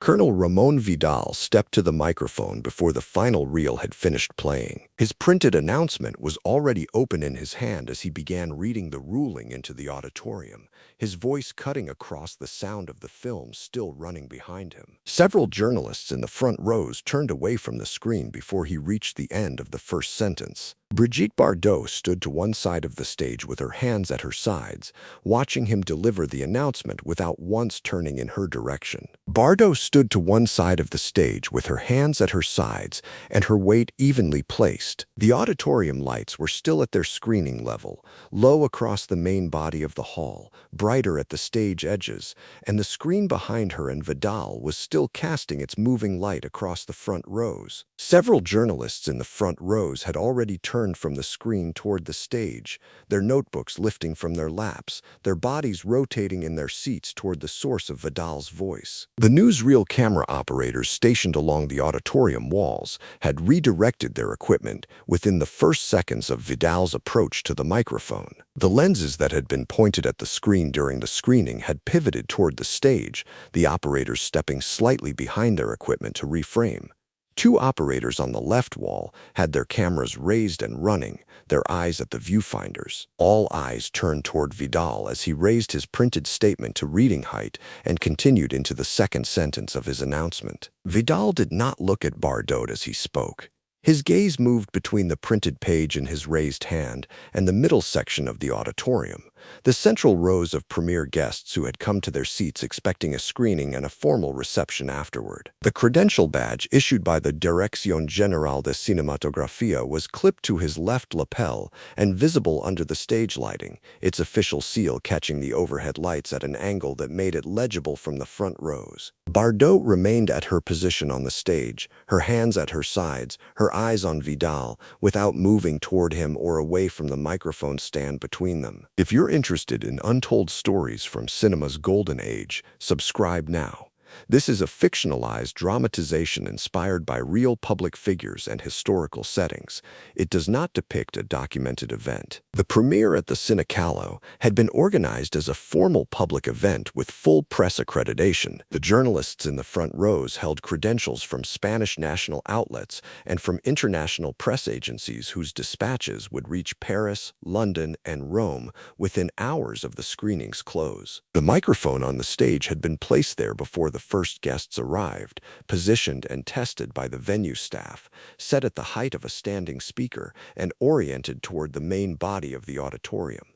Colonel Ramón Vidal stepped to the microphone before the final reel had finished playing. His printed announcement was already open in his hand as he began reading the ruling into the auditorium, his voice cutting across the sound of the film still running behind him. Several journalists in the front rows turned away from the screen before he reached the end of the first sentence. Brigitte Bardot stood to one side of the stage with her hands at her sides, watching him deliver the announcement without once turning in her direction. Bardot stood to one side of the stage with her hands at her sides and her weight evenly placed. The auditorium lights were still at their screening level, low across the main body of the hall, brighter at the stage edges, and the screen behind her and Vidal was still casting its moving light across the front rows. Several journalists in the front rows had already turned from the screen toward the stage, their notebooks lifting from their laps, their bodies rotating in their seats toward the source of Vidal's voice. The newsreel camera operators stationed along the auditorium walls had redirected their equipment within the first seconds of Vidal's approach to the microphone. The lenses that had been pointed at the screen during the screening had pivoted toward the stage, the operators stepping slightly behind their equipment to reframe. Two operators on the left wall had their cameras raised and running, their eyes at the viewfinders. All eyes turned toward Vidal as he raised his printed statement to reading height and continued into the second sentence of his announcement. Vidal did not look at Bardot as he spoke. His gaze moved between the printed page in his raised hand and the middle section of the auditorium, the central rows of premier guests who had come to their seats expecting a screening and a formal reception afterward. The credential badge issued by the Dirección General de Cinematografía was clipped to his left lapel and visible under the stage lighting, its official seal catching the overhead lights at an angle that made it legible from the front rows. Bardot remained at her position on the stage, her hands at her sides, her eyes on Vidal, without moving toward him or away from the microphone stand between them. If you're interested in untold stories from cinema's golden age, subscribe now. This is a fictionalized dramatization inspired by real public figures and historical settings. It does not depict a documented event. The premiere at the Cine Callao had been organized as a formal public event with full press accreditation. The journalists in the front rows held credentials from Spanish national outlets and from international press agencies whose dispatches would reach Paris, London, and Rome within hours of the screening's close. The microphone on the stage had been placed there before the first guests arrived, positioned and tested by the venue staff, set at the height of a standing speaker, and oriented toward the main body of the auditorium.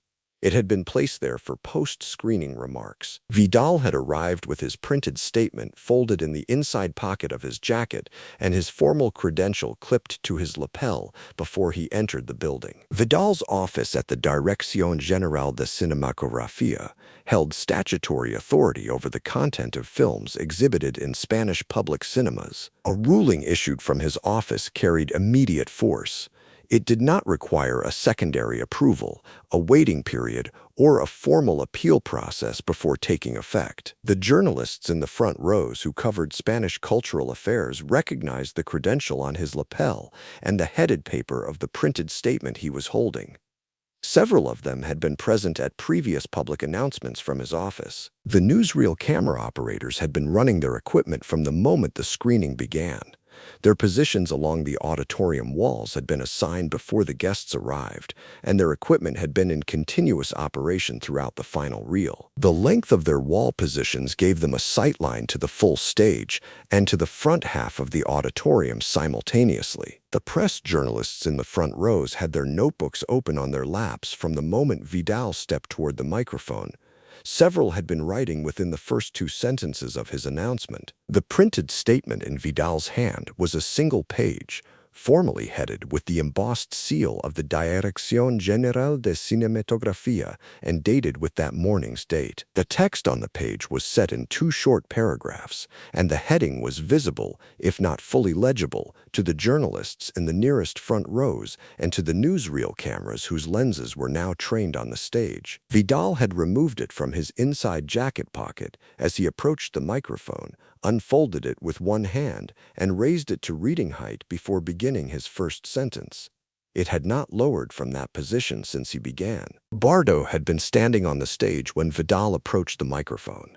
It had been placed there for post-screening remarks. Vidal had arrived with his printed statement folded in the inside pocket of his jacket and his formal credential clipped to his lapel before he entered the building. Vidal's office at the Dirección General de Cinematografía held statutory authority over the content of films exhibited in Spanish public cinemas. A ruling issued from his office carried immediate force. It did not require a secondary approval, a waiting period, or a formal appeal process before taking effect. The journalists in the front rows who covered Spanish cultural affairs recognized the credential on his lapel and the headed paper of the printed statement he was holding. Several of them had been present at previous public announcements from his office. The newsreel camera operators had been running their equipment from the moment the screening began. Their positions along the auditorium walls had been assigned before the guests arrived, and their equipment had been in continuous operation throughout the final reel. The length of their wall positions gave them a sightline to the full stage and to the front half of the auditorium simultaneously. The press journalists in the front rows had their notebooks open on their laps from the moment Vidal stepped toward the microphone. Several had been writing within the first two sentences of his announcement. The printed statement in Vidal's hand was a single page, formally headed with the embossed seal of the Dirección General de Cinematografía and dated with that morning's date. The text on the page was set in two short paragraphs, and the heading was visible, if not fully legible, to the journalists in the nearest front rows and to the newsreel cameras whose lenses were now trained on the stage. Vidal had removed it from his inside jacket pocket as he approached the microphone, unfolded it with one hand, and raised it to reading height before beginning his first sentence. It had not lowered from that position since he began. Bardot had been standing on the stage when Vidal approached the microphone.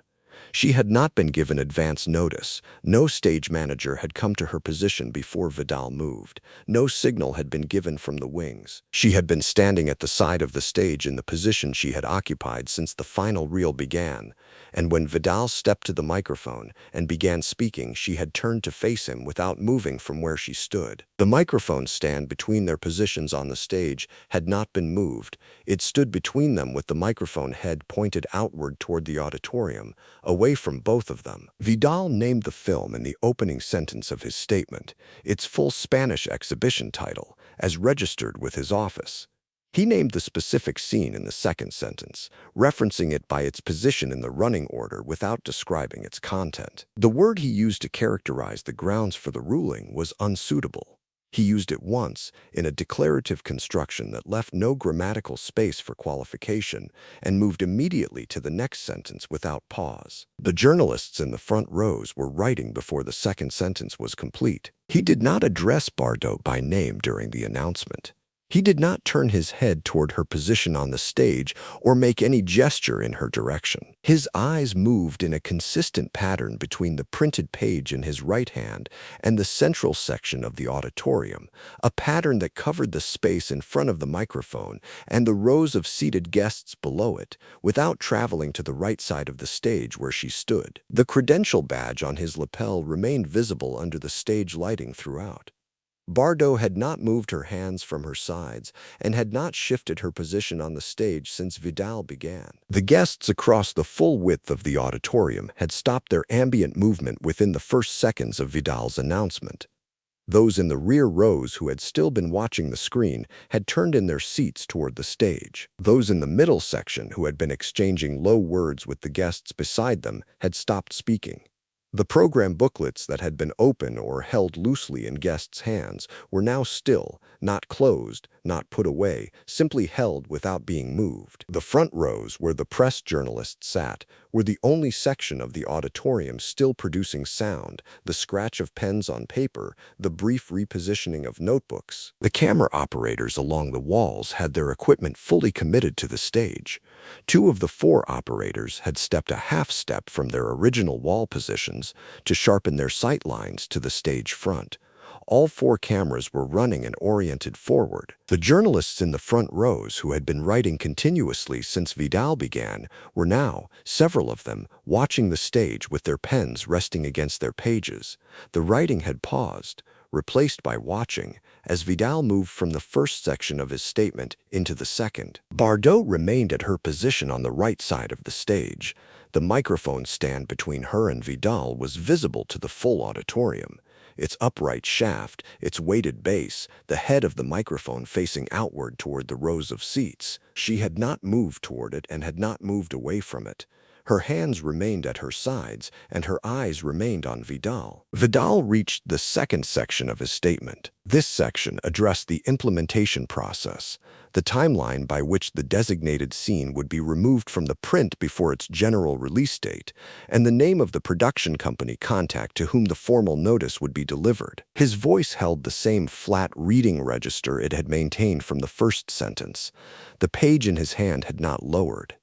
She had not been given advance notice. No stage manager had come to her position before Vidal moved. No signal had been given from the wings. She had been standing at the side of the stage in the position she had occupied since the final reel began. And when Vidal stepped to the microphone and began speaking, she had turned to face him without moving from where she stood. The microphone stand between their positions on the stage had not been moved. It stood between them with the microphone head pointed outward toward the auditorium, away from both of them. Vidal named the film in the opening sentence of his statement, its full Spanish exhibition title, as registered with his office. He named the specific scene in the second sentence, referencing it by its position in the running order without describing its content. The word he used to characterize the grounds for the ruling was unsuitable. He used it once in a declarative construction that left no grammatical space for qualification and moved immediately to the next sentence without pause. The journalists in the front rows were writing before the second sentence was complete. He did not address Bardot by name during the announcement. He did not turn his head toward her position on the stage or make any gesture in her direction. His eyes moved in a consistent pattern between the printed page in his right hand and the central section of the auditorium, a pattern that covered the space in front of the microphone and the rows of seated guests below it, without traveling to the right side of the stage where she stood. The credential badge on his lapel remained visible under the stage lighting throughout. Bardot had not moved her hands from her sides and had not shifted her position on the stage since Vidal began. The guests across the full width of the auditorium had stopped their ambient movement within the first seconds of Vidal's announcement. Those in the rear rows who had still been watching the screen had turned in their seats toward the stage. Those in the middle section who had been exchanging low words with the guests beside them had stopped speaking. The program booklets that had been open or held loosely in guests' hands were now still, not closed, not put away, simply held without being moved. The front rows, where the press journalists sat, were the only section of the auditorium still producing sound, the scratch of pens on paper, the brief repositioning of notebooks. The camera operators along the walls had their equipment fully committed to the stage. 2 of the 4 operators had stepped a half step from their original wall positions to sharpen their sight lines to the stage front. All 4 cameras were running and oriented forward. The journalists in the front rows, who had been writing continuously since Vidal began, were now, several of them, watching the stage with their pens resting against their pages. The writing had paused, replaced by watching, as Vidal moved from the first section of his statement into the second. Bardot remained at her position on the right side of the stage. The microphone stand between her and Vidal was visible to the full auditorium. Its upright shaft, its weighted base, the head of the microphone facing outward toward the rows of seats. She had not moved toward it and had not moved away from it. Her hands remained at her sides, and her eyes remained on Vidal. Vidal reached the second section of his statement. This section addressed the implementation process, the timeline by which the designated scene would be removed from the print before its general release date, and the name of the production company contact to whom the formal notice would be delivered. His voice held the same flat reading register it had maintained from the first sentence. The page in his hand had not lowered.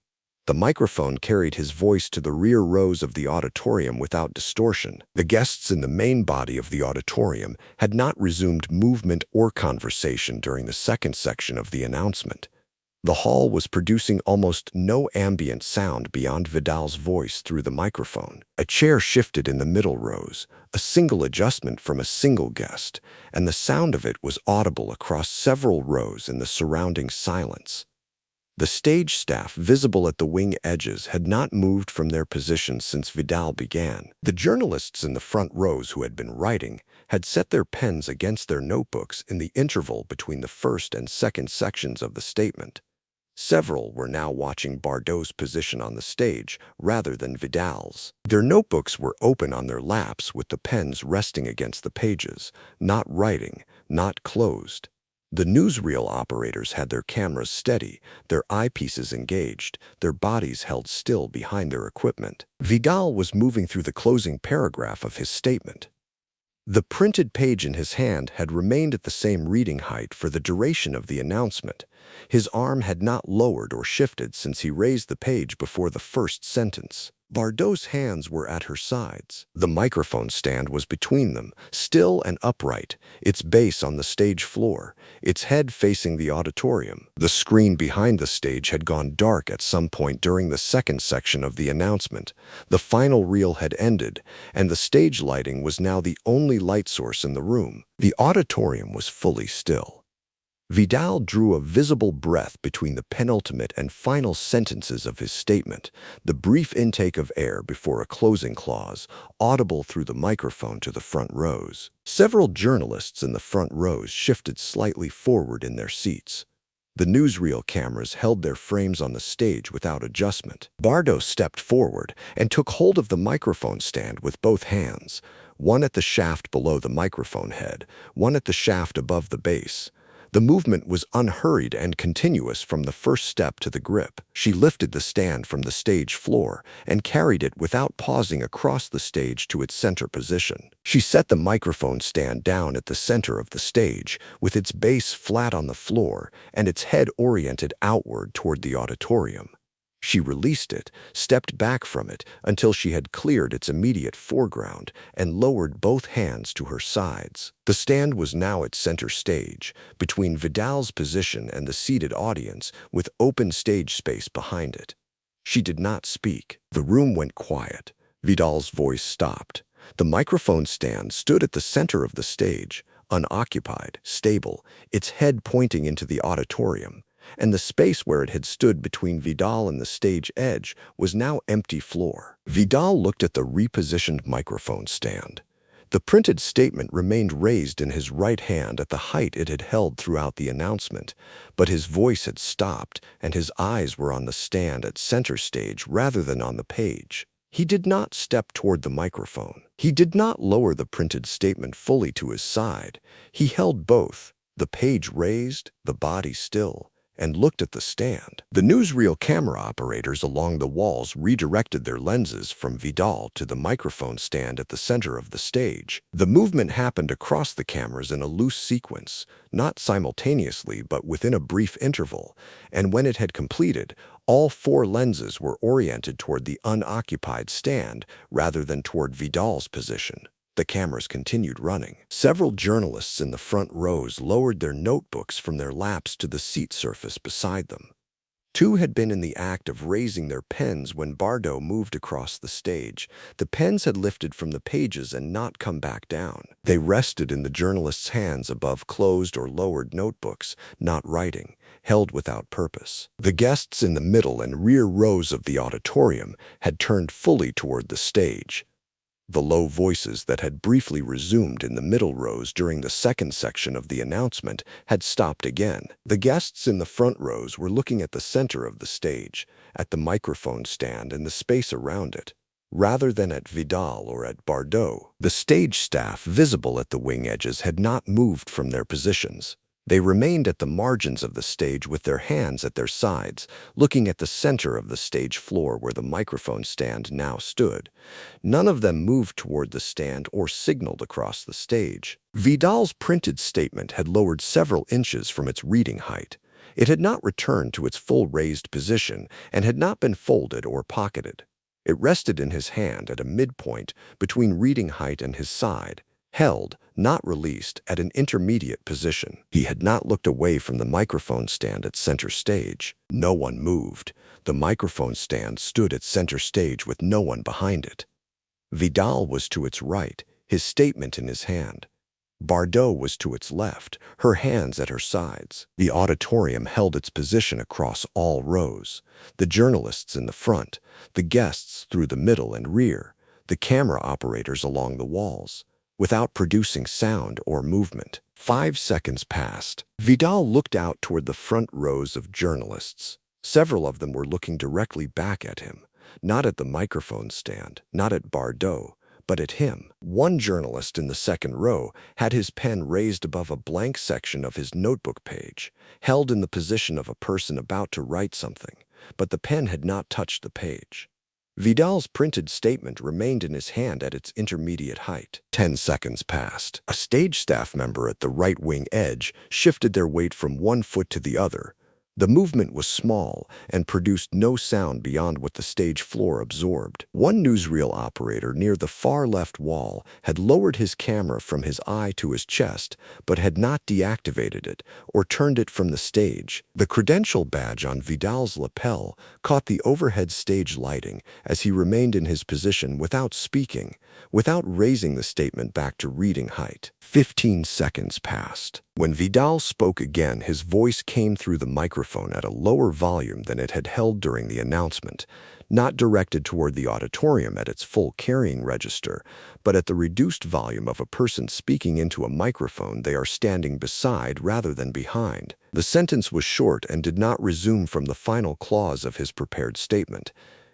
The microphone carried his voice to the rear rows of the auditorium without distortion. The guests in the main body of the auditorium had not resumed movement or conversation during the second section of the announcement. The hall was producing almost no ambient sound beyond Vidal's voice through the microphone. A chair shifted in the middle rows, a single adjustment from a single guest, and the sound of it was audible across several rows in the surrounding silence. The stage staff visible at the wing edges had not moved from their positions since Vidal began. The journalists in the front rows who had been writing had set their pens against their notebooks in the interval between the first and second sections of the statement. Several were now watching Bardot's position on the stage rather than Vidal's. Their notebooks were open on their laps with the pens resting against the pages, not writing, not closed. The newsreel operators had their cameras steady, their eyepieces engaged, their bodies held still behind their equipment. Vidal was moving through the closing paragraph of his statement. The printed page in his hand had remained at the same reading height for the duration of the announcement. His arm had not lowered or shifted since he raised the page before the first sentence. Bardot's hands were at her sides. The microphone stand was between them, still and upright, its base on the stage floor, its head facing the auditorium. The screen behind the stage had gone dark at some point during the second section of the announcement. The final reel had ended, and the stage lighting was now the only light source in the room. The auditorium was fully still. Vidal drew a visible breath between the penultimate and final sentences of his statement, the brief intake of air before a closing clause, audible through the microphone to the front rows. Several journalists in the front rows shifted slightly forward in their seats. The newsreel cameras held their frames on the stage without adjustment. Bardot stepped forward and took hold of the microphone stand with both hands, one at the shaft below the microphone head, one at the shaft above the base. The movement was unhurried and continuous from the first step to the grip. She lifted the stand from the stage floor and carried it without pausing across the stage to its center position. She set the microphone stand down at the center of the stage, with its base flat on the floor and its head oriented outward toward the auditorium. She released it, stepped back from it until she had cleared its immediate foreground, and lowered both hands to her sides. The stand was now at center stage, between Vidal's position and the seated audience, with open stage space behind it. She did not speak. The room went quiet. Vidal's voice stopped. The microphone stand stood at the center of the stage, unoccupied, stable, its head pointing into the auditorium, and the space where it had stood between Vidal and the stage edge was now empty floor. Vidal looked at the repositioned microphone stand. The printed statement remained raised in his right hand at the height it had held throughout the announcement, but his voice had stopped and his eyes were on the stand at center stage rather than on the page. He did not step toward the microphone. He did not lower the printed statement fully to his side. He held both, the page raised, the body still, and looked at the stand. The newsreel camera operators along the walls redirected their lenses from Vidal to the microphone stand at the center of the stage. The movement happened across the cameras in a loose sequence, not simultaneously but within a brief interval, and when it had completed, all four lenses were oriented toward the unoccupied stand rather than toward Vidal's position. The cameras continued running. Several journalists in the front rows lowered their notebooks from their laps to the seat surface beside them. Two had been in the act of raising their pens when Bardot moved across the stage. The pens had lifted from the pages and not come back down. They rested in the journalists' hands above closed or lowered notebooks, not writing, held without purpose. The guests in the middle and rear rows of the auditorium had turned fully toward the stage. The low voices that had briefly resumed in the middle rows during the second section of the announcement had stopped again. The guests in the front rows were looking at the center of the stage, at the microphone stand and the space around it, rather than at Vidal or at Bardot. The stage staff visible at the wing edges had not moved from their positions. They remained at the margins of the stage with their hands at their sides, looking at the center of the stage floor where the microphone stand now stood. None of them moved toward the stand or signaled across the stage. Vidal's printed statement had lowered several inches from its reading height. It had not returned to its full raised position and had not been folded or pocketed. It rested in his hand at a midpoint between reading height and his side, held, not released, at an intermediate position. He had not looked away from the microphone stand at center stage. No one moved. The microphone stand stood at center stage with no one behind it. Vidal was to its right, his statement in his hand. Bardot was to its left, her hands at her sides. The auditorium held its position across all rows. The journalists in the front, the guests through the middle and rear, the camera operators along the walls, without producing sound or movement. 5 seconds passed. Vidal looked out toward the front rows of journalists. Several of them were looking directly back at him, not at the microphone stand, not at Bardot, but at him. One journalist in the second row had his pen raised above a blank section of his notebook page, held in the position of a person about to write something, but the pen had not touched the page. Vidal's printed statement remained in his hand at its intermediate height. 10 seconds passed. A stage staff member at the right wing edge shifted their weight from one foot to the other, The movement was small and produced no sound beyond what the stage floor absorbed. One newsreel operator near the far left wall had lowered his camera from his eye to his chest, but had not deactivated it or turned it from the stage. The credential badge on Vidal's lapel caught the overhead stage lighting as he remained in his position without speaking, without raising the statement back to reading height. 15 seconds passed. When Vidal spoke again, his voice came through the microphone at a lower volume than it had held during the announcement, not directed toward the auditorium at its full carrying register, but at the reduced volume of a person speaking into a microphone they are standing beside rather than behind. The sentence was short and did not resume from the final clause of his prepared statement.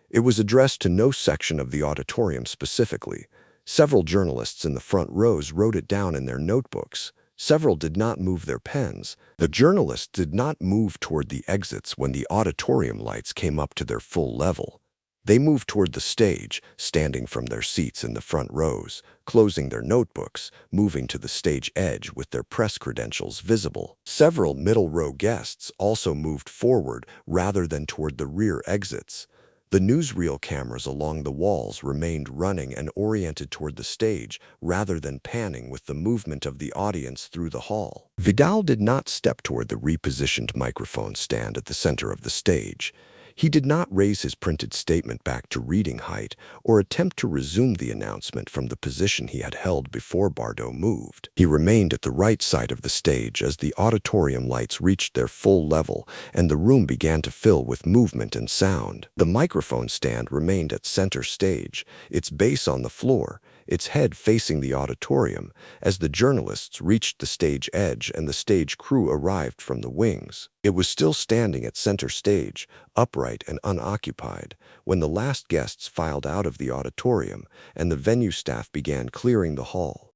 It was addressed to no section of the auditorium specifically. Several journalists in the front rows wrote it down in their notebooks. Several did not move their pens. The journalists did not move toward the exits when the auditorium lights came up to their full level. They moved toward the stage, standing from their seats in the front rows, closing their notebooks, moving to the stage edge with their press credentials visible. Several middle-row guests also moved forward rather than toward the rear exits. The newsreel cameras along the walls remained running and oriented toward the stage rather than panning with the movement of the audience through the hall. Vidal did not step toward the repositioned microphone stand at the center of the stage. He did not raise his printed statement back to reading height or attempt to resume the announcement from the position he had held before Bardot moved. He remained at the right side of the stage as the auditorium lights reached their full level and the room began to fill with movement and sound. The microphone stand remained at center stage, its base on the floor, its head facing the auditorium, as the journalists reached the stage edge and the stage crew arrived from the wings. It was still standing at center stage, upright and unoccupied, when the last guests filed out of the auditorium and the venue staff began clearing the hall.